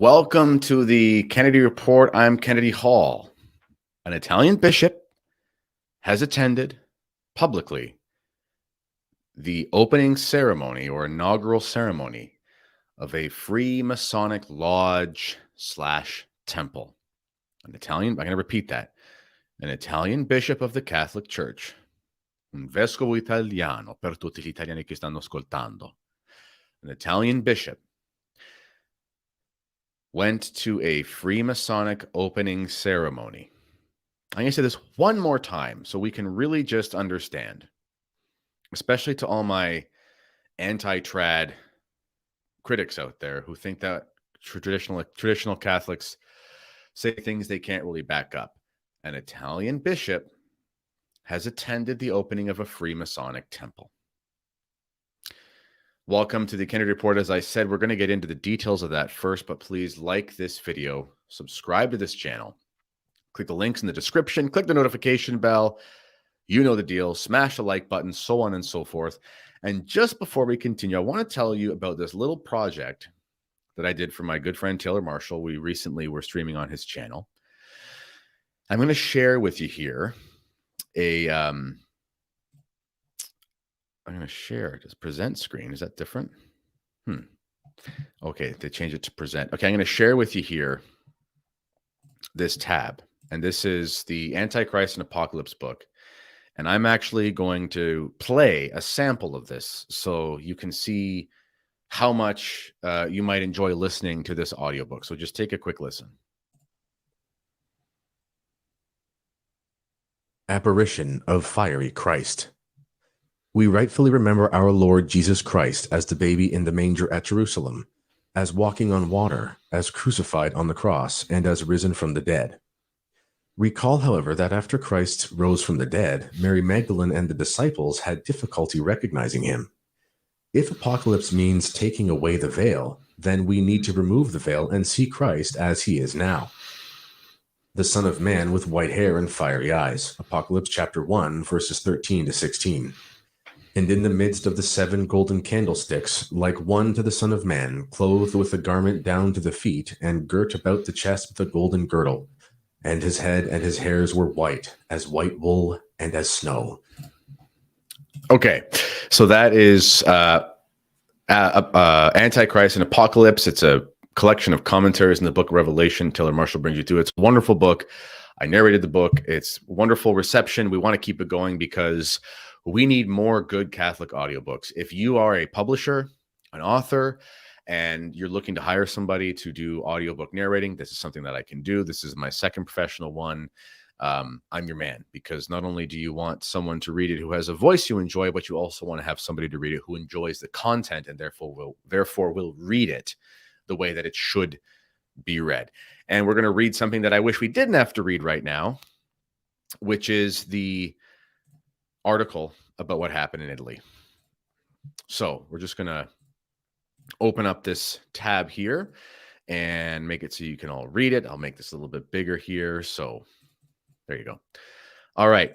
Welcome to the Kennedy Report. I'm Kennedy Hall. An Italian bishop has attended publicly the opening ceremony or inaugural ceremony of a Freemasonic lodge / temple. I'm going to repeat that. An Italian bishop of the Catholic Church, un vescovo italiano per tutti gli italiani che stanno ascoltando. An Italian bishop went to a Freemasonic opening ceremony. I'm going to say this one more time so we can really just understand, especially to all my anti-trad critics out there who think that traditional Catholics say things they can't really back up. An Italian bishop has attended the opening of a Freemasonic temple. Welcome to the Kennedy Report. As I said, we're going to get into the details of that first, but please like this video, subscribe to this channel, click the links in the description, click the notification bell. You know the deal. Smash the like button, so on and so forth. And just before we continue, I want to tell you about this little project that I did for my good friend Taylor Marshall. We recently were streaming on his channel. I'm going to share with you here I'm going to share. Does present screen? Is that different? Okay, they changed it to present. Okay, I'm going to share with you here this tab. And this is the Antichrist and Apocalypse book. And I'm actually going to play a sample of this so you can see how much you might enjoy listening to this audiobook. So just take a quick listen. Apparition of Fiery Christ. We rightfully remember our Lord Jesus Christ as the baby in the manger at Jerusalem, as walking on water, as crucified on the cross, and as risen from the dead. Recall, however, that after Christ rose from the dead, Mary Magdalene and the disciples had difficulty recognizing him. If Apocalypse means taking away the veil, then we need to remove the veil and see Christ as he is now. The Son of Man with white hair and fiery eyes. Apocalypse chapter 1, verses 13 to 16. And in the midst of the 7 golden candlesticks, like one to the Son of Man, clothed with a garment down to the feet, and girt about the chest with a golden girdle. And his head and his hairs were white, as white wool and as snow. Okay, so that is Antichrist and Apocalypse. It's a collection of commentaries in the book of Revelation. Taylor Marshall brings you to it. It's a wonderful book. I narrated the book. It's wonderful reception. We want to keep it going because we need more good Catholic audiobooks. If you are a publisher, an author, and you're looking to hire somebody to do audiobook narrating, this is something that I can do. This is my second professional one. I'm your man, because not only do you want someone to read it who has a voice you enjoy, but you also want to have somebody to read it who enjoys the content and therefore will read it the way that it should be read. And we're going to read something that I wish we didn't have to read right now, which is the article about what happened in Italy. So we're just going to open up this tab here and make it so you can all read it. I'll make this a little bit bigger here. So there you go. All right.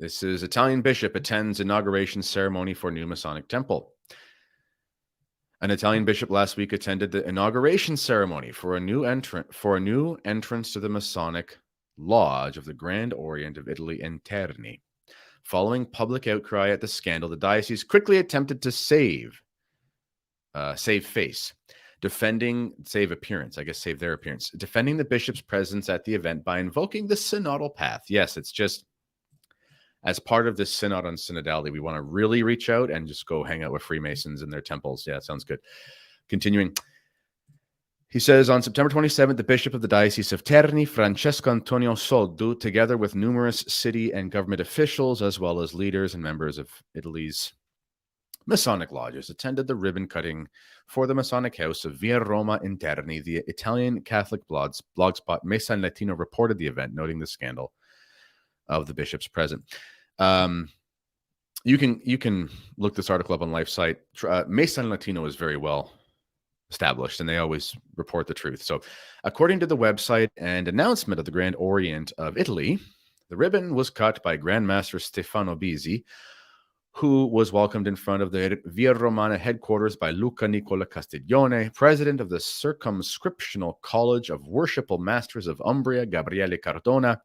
This is Italian bishop attends inauguration ceremony for new Masonic temple. An Italian bishop last week attended the inauguration ceremony for a new entrance to the Masonic Lodge of the Grand Orient of Italy in Terni. Following public outcry at the scandal, the diocese quickly attempted to save face, save their appearance, defending the bishop's presence at the event by invoking the synodal path. Yes, it's just as part of this synod on synodality, we want to really reach out and just go hang out with Freemasons in their temples. Yeah, that sounds good. Continuing. He says, on September 27th, the Bishop of the Diocese of Terni, Francesco Antonio Soldu, together with numerous city and government officials, as well as leaders and members of Italy's Masonic lodges, attended the ribbon cutting for the Masonic House of Via Roma in Terni. The Italian Catholic blogspot Mesa in Latino reported the event, noting the scandal of the bishops present. You can look this article up on LifeSite. Mesa in Latino is very well established, and they always report the truth. So according to the website and announcement of the Grand Orient of Italy, the ribbon was cut by Grand Master Stefano Bisi, who was welcomed in front of the Via Romana headquarters by Luca Nicola Castiglione, president of the Circumscriptional College of Worshipful Masters of Umbria, Gabriele Cardona,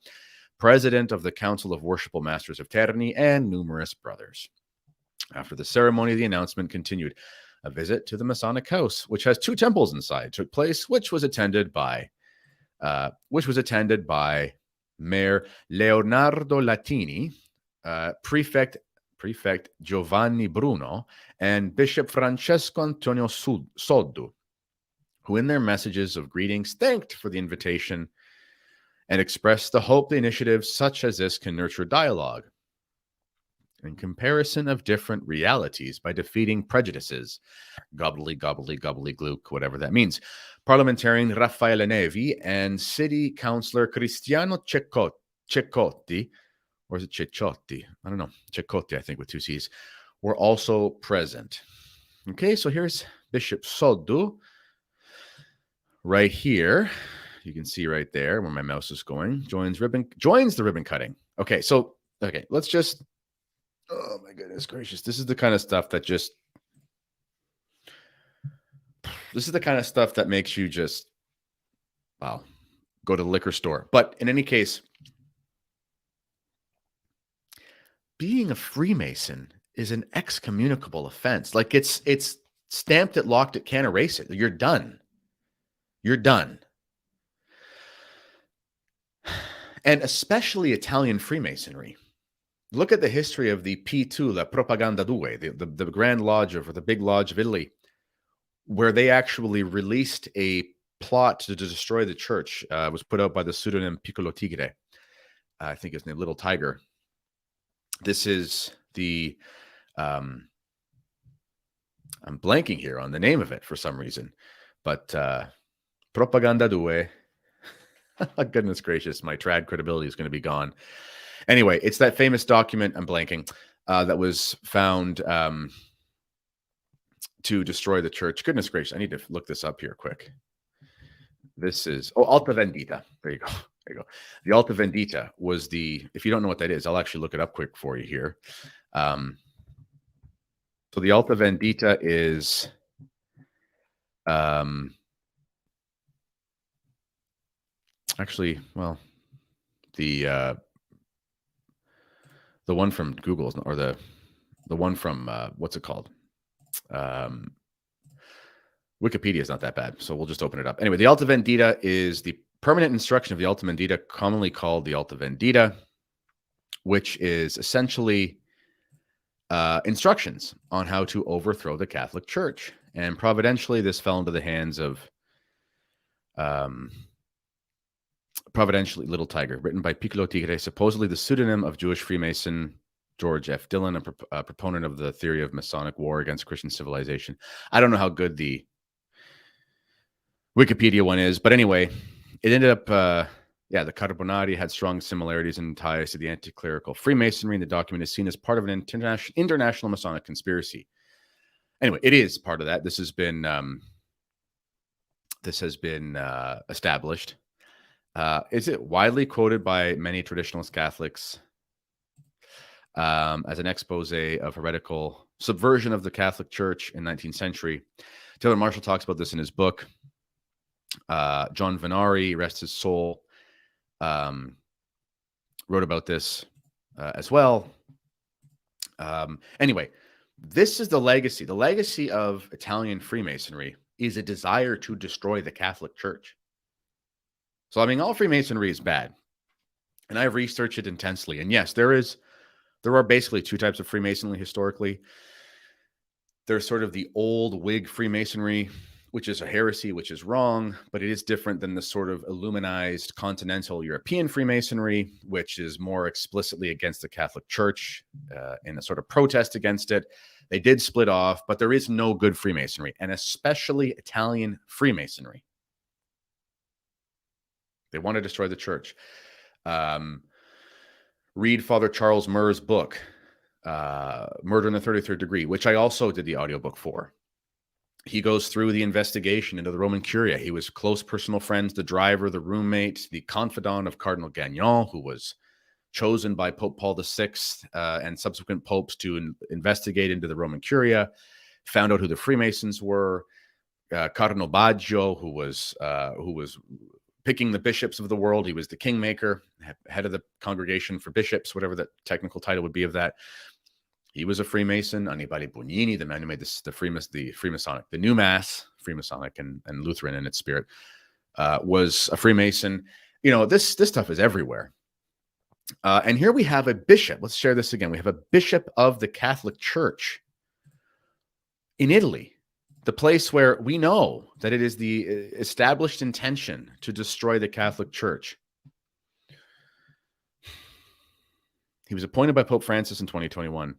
president of the Council of Worshipful Masters of Terni, and numerous brothers. After the ceremony, the announcement continued. A visit to the Masonic house, which has 2 temples inside, took place, which was attended by Mayor Leonardo Latini, Prefect Giovanni Bruno, and Bishop Francesco Antonio Soddu, who in their messages of greetings thanked for the invitation and expressed the hope the initiatives such as this can nurture dialogue and comparison of different realities by defeating prejudices. Gobbly, whatever that means. Parliamentarian Raffaele Nevi and City Councillor Cristiano Ceccotti, or is it Ceccotti? I don't know. Ceccotti, I think, with 2 C's, were also present. Okay, so here's Bishop Soddu right here. You can see right there where my mouse is going. Joins the ribbon cutting. Okay, let's just, oh my goodness gracious. This is the kind of stuff that makes you just, wow, go to the liquor store. But in any case, being a Freemason is an excommunicable offense. Like it's stamped it, locked it, can't erase it. You're done. You're done. And especially Italian Freemasonry. Look at the history of the P2, La Propaganda Due, the Grand Lodge or the Big Lodge of Italy, where they actually released a plot to destroy the church. It was put out by the pseudonym Piccolo Tigre. I think his name, Little Tiger. This is the, I'm blanking here on the name of it for some reason, but Propaganda Due. Goodness gracious, my trad credibility is going to be gone. Anyway, it's that famous document, I'm blanking, that was found to destroy the church. Goodness gracious, I need to look this up here quick. This is, Alta Vendetta. There you go. There you go. The Alta Vendetta was if you don't know what that is, I'll actually look it up quick for you here. So the Alta Vendetta is, actually, well, the one from Google, or the one from, what's it called? Wikipedia is not that bad, so we'll just open it up. Anyway, the Alta Vendetta is the permanent instruction of the Alta Vendetta, commonly called the Alta Vendetta, which is essentially instructions on how to overthrow the Catholic Church. And providentially, this fell into the hands of Little Tiger, written by Piccolo Tigre, supposedly the pseudonym of Jewish Freemason George F. Dillon, a proponent of the theory of Masonic war against Christian civilization. I don't know how good the Wikipedia one is, but anyway, it ended up, the Carbonari had strong similarities and ties to the anti-clerical Freemasonry, and the document is seen as part of an international Masonic conspiracy. Anyway, it is part of that. This has been established. Is it widely quoted by many traditionalist Catholics as an expose of heretical subversion of the Catholic Church in 19th century? Taylor Marshall talks about this in his book. John Venari, rest his soul, wrote about this as well. Anyway, this is the legacy. The legacy of Italian Freemasonry is a desire to destroy the Catholic Church. So, I mean, all Freemasonry is bad. And I've researched it intensely. And yes, there are basically 2 types of Freemasonry historically. There's sort of the old Whig Freemasonry, which is a heresy, which is wrong, but it is different than the sort of Illuminized continental European Freemasonry, which is more explicitly against the Catholic Church in a sort of protest against it. They did split off, but there is no good Freemasonry, and especially Italian Freemasonry. They want to destroy the church. Read Father Charles Murr's book, Murder in the 33rd Degree, which I also did the audiobook for. He goes through the investigation into the Roman Curia. He was close personal friends, the driver, the roommate, the confidant of Cardinal Gagnon, who was chosen by Pope Paul VI and subsequent popes to investigate into the Roman Curia, found out who the Freemasons were. Cardinal Baggio, who was picking the bishops of the world. He was the kingmaker, head of the congregation for bishops, whatever the technical title would be of that. He was a Freemason. Annibale Bugnini, the man who made the Freemasonic, the new Mass, Freemasonic and Lutheran in its spirit, was a Freemason. You know, this stuff is everywhere. And here we have a bishop. Let's share this again. We have a bishop of the Catholic Church in Italy, the place where we know that it is the established intention to destroy the Catholic Church. He was appointed by Pope Francis in 2021.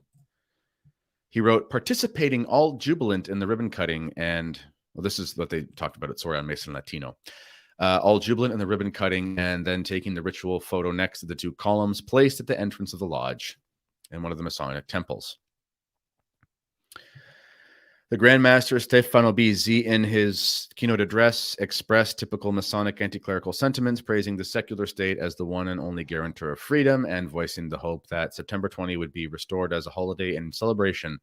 He wrote, participating all jubilant in the ribbon cutting and, well, this is what they talked about at Soria Mason Latino. All jubilant in the ribbon cutting and then taking the ritual photo next to the two columns placed at the entrance of the lodge in one of the Masonic temples. The Grand Master Stefano Bizzi, in his keynote address, expressed typical Masonic anti-clerical sentiments, praising the secular state as the one and only guarantor of freedom and voicing the hope that September 20 would be restored as a holiday in celebration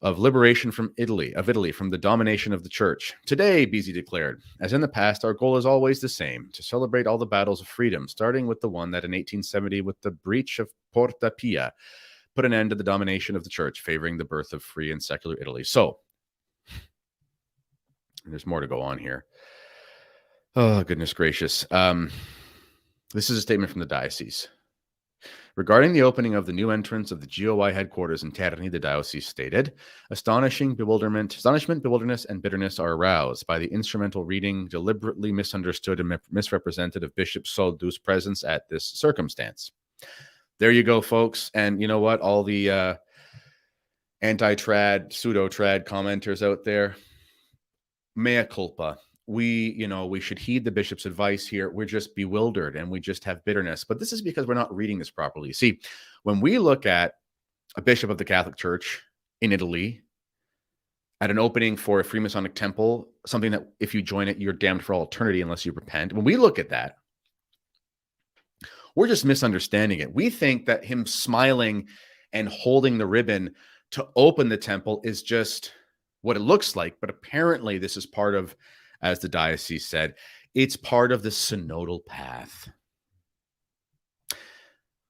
of liberation from Italy from the domination of the church. Today, Bizzi declared, as in the past, our goal is always the same, to celebrate all the battles of freedom, starting with the one that in 1870, with the breach of Porta Pia, put an end to the domination of the church, favoring the birth of free and secular Italy. So, there's more to go on here. Oh, goodness gracious. This is a statement from the diocese. Regarding the opening of the new entrance of the GOI headquarters in Terni, the diocese stated, astonishment, bewilderness, and bitterness are aroused by the instrumental reading deliberately misunderstood and misrepresented of Bishop Soldu's presence at this circumstance. There you go, folks. And you know what? All the anti-trad, pseudo-trad commenters out there, mea culpa. We should heed the bishop's advice here. We're just bewildered and we just have bitterness. But this is because we're not reading this properly. See, when we look at a bishop of the Catholic Church in Italy at an opening for a Freemasonic temple, something that if you join it, you're damned for all eternity unless you repent. When we look at that, we're just misunderstanding it. We think that him smiling and holding the ribbon to open the temple is just what it looks like. But apparently this is part of, as the diocese said, it's part of the synodal path.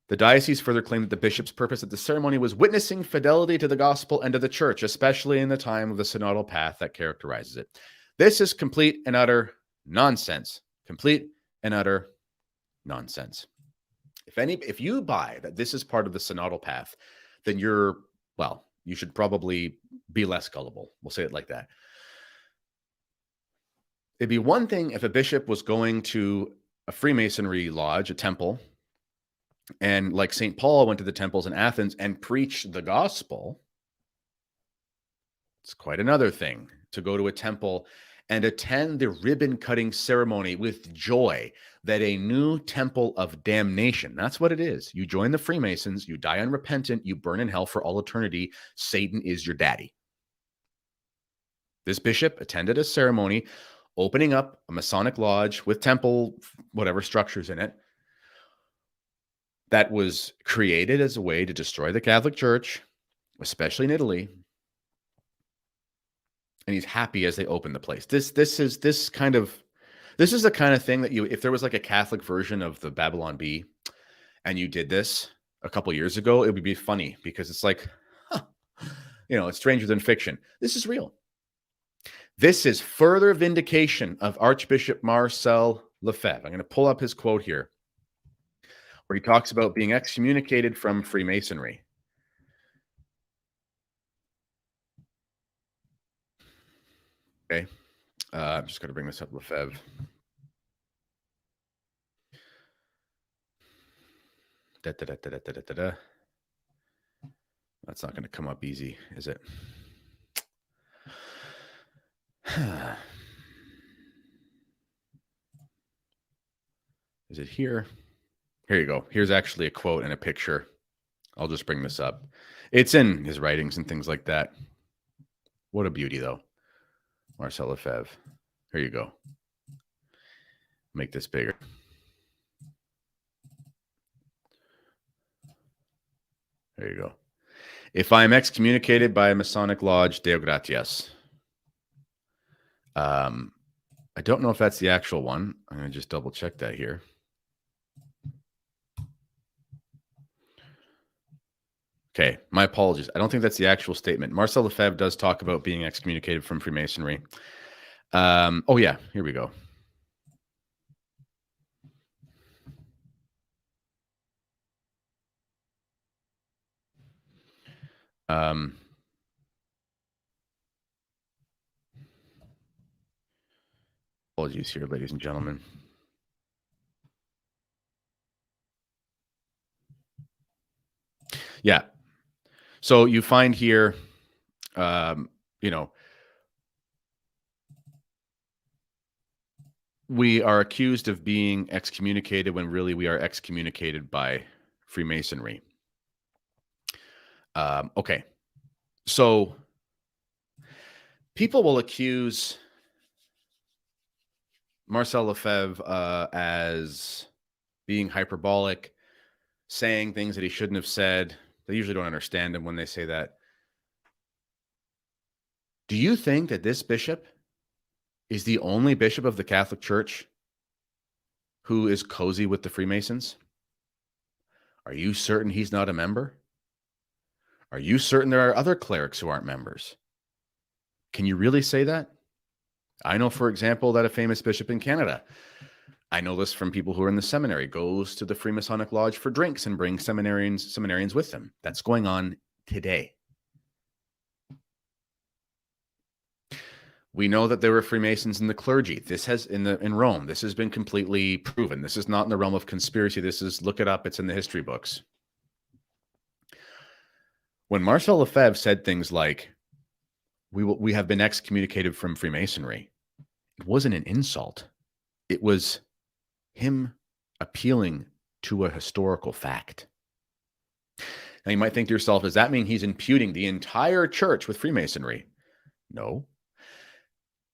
The diocese further claimed that the bishop's purpose at the ceremony was witnessing fidelity to the gospel and to the church, especially in the time of the synodal path that characterizes it. This is complete and utter nonsense. Complete and utter nonsense. If you buy that this is part of the synodal path, then you should probably be less gullible. We'll say it like that. It'd be one thing if a bishop was going to a Freemasonry lodge, a temple, and like St. Paul went to the temples in Athens and preached the gospel. It's quite another thing to go to a temple and attend the ribbon-cutting ceremony with joy that a new temple of damnation, that's what it is. You join the Freemasons, you die unrepentant, you burn in hell for all eternity. Satan is your daddy. This bishop attended a ceremony opening up a Masonic lodge with temple, whatever structures in it, that was created as a way to destroy the Catholic Church, especially in Italy. And he's happy as they open the place. This is the kind of thing that if there was like a Catholic version of the Babylon Bee and you did this a couple years ago, it would be funny because it's like, it's stranger than fiction. This is real. This is further vindication of Archbishop Marcel Lefebvre. I'm going to pull up his quote here, where he talks about being excommunicated from Freemasonry. Okay. I'm just going to bring this up, Lefebvre. That's not going to come up easy, is it? Is it here? Here you go. Here's actually a quote and a picture. I'll just bring this up. It's in his writings and things like that. What a beauty, though. Marcel Lefebvre. Here you go. Make this bigger. There you go. If I am excommunicated by a Masonic lodge, Deo gratias. I don't know if that's the actual one. I'm going to just double check that here. Okay, my apologies. I don't think that's the actual statement. Marcel Lefebvre does talk about being excommunicated from Freemasonry. Oh, yeah, here we go. Apologies here, ladies and gentlemen. Yeah. So you find here, we are accused of being excommunicated when really we are excommunicated by Freemasonry. Okay. So people will accuse Marcel Lefebvre as being hyperbolic, saying things that he shouldn't have said. They usually don't understand him when they say that. Do you think that this bishop is the only bishop of the Catholic Church who is cozy with the Freemasons? Are you certain he's not a member? Are you certain there are other clerics who aren't members? Can you really say that? I know, for example, that a famous bishop in Canada, I know this from people who are in the seminary, goes to the Freemasonic Lodge for drinks and brings seminarians with them. That's going on today. We know that there were Freemasons in the clergy. This has in Rome. This has been completely proven. This is not in the realm of conspiracy. This is, look it up. It's in the history books. When Marcel Lefebvre said things like, we have been excommunicated from Freemasonry, it wasn't an insult. It was him appealing to a historical fact. Now you might think to yourself, does that mean he's imputing the entire church with Freemasonry? No.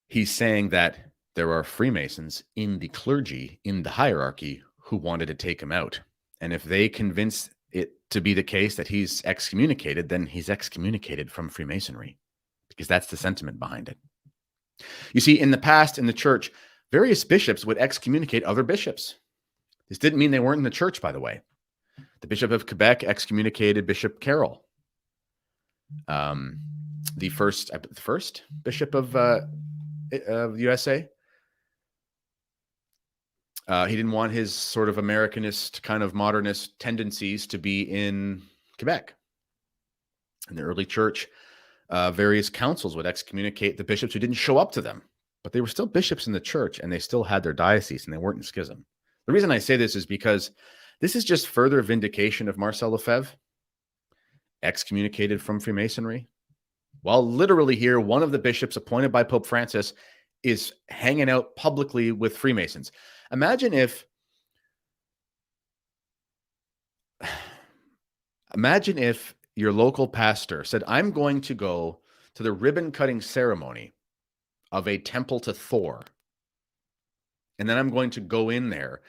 He's saying that there are Freemasons in the clergy, in the hierarchy, who wanted to take him out. And if they convince it to be the case that he's excommunicated, then he's excommunicated from Freemasonry, because that's the sentiment behind it. You see, in the past, in the church, various bishops would excommunicate other bishops. This didn't mean they weren't in the church, by the way. The Bishop of Quebec excommunicated Bishop Carroll. The first bishop of USA. He didn't want his sort of Americanist, kind of modernist tendencies to be in Quebec. In the early church, various councils would excommunicate the bishops who didn't show up to them, but they were still bishops in the church and they still had their diocese and they weren't in schism. The reason I say this is because this is just further vindication of Marcel Lefebvre, excommunicated from Freemasonry. While literally here, one of the bishops appointed by Pope Francis is hanging out publicly with Freemasons. Imagine if your local pastor said, I'm going to go to the ribbon cutting ceremony of a temple to Thor, and then I'm going to go in there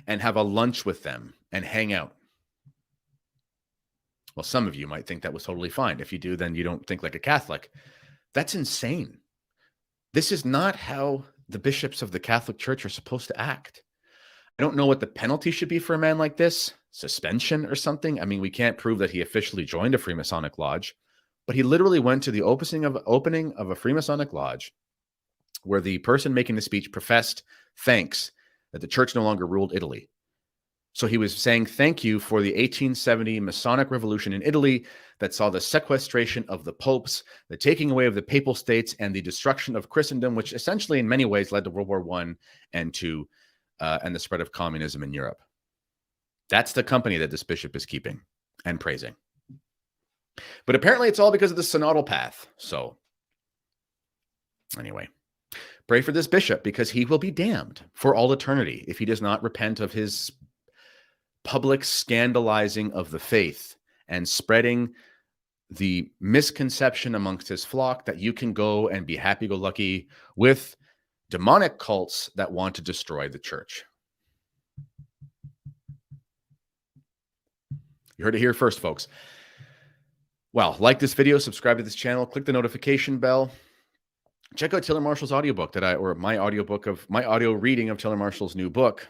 and have a lunch with them and hang out. Well, some of you might think that was totally fine. If you do, then you don't think like a Catholic. That's insane. This is not how the bishops of the Catholic Church are supposed to act. I don't know what the penalty should be for a man like this. Suspension or something. I mean, we can't prove that he officially joined a Freemasonic lodge, but he literally went to the opening of a Freemasonic lodge where the person making the speech professed thanks that the church no longer ruled Italy. So he was saying thank you for the 1870 Masonic Revolution in Italy that saw the sequestration of the popes, the taking away of the papal states, and the destruction of Christendom, which essentially in many ways led to World War I and the spread of communism in Europe. That's the company that this bishop is keeping and praising. But apparently it's all because of the synodal path. So anyway, pray for this bishop because he will be damned for all eternity if he does not repent of his public scandalizing of the faith and spreading the misconception amongst his flock that you can go and be happy-go-lucky with demonic cults that want to destroy the church. You heard it here first, folks. Well, like this video, subscribe to this channel, click the notification bell. Check out Taylor Marshall's audiobook my audio reading of Taylor Marshall's new book.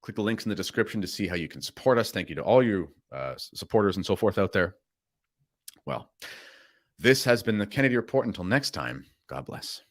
Click the links in the description to see how you can support us. Thank you to all you supporters and so forth out there. Well, this has been the Kennedy Report. Until next time, God bless.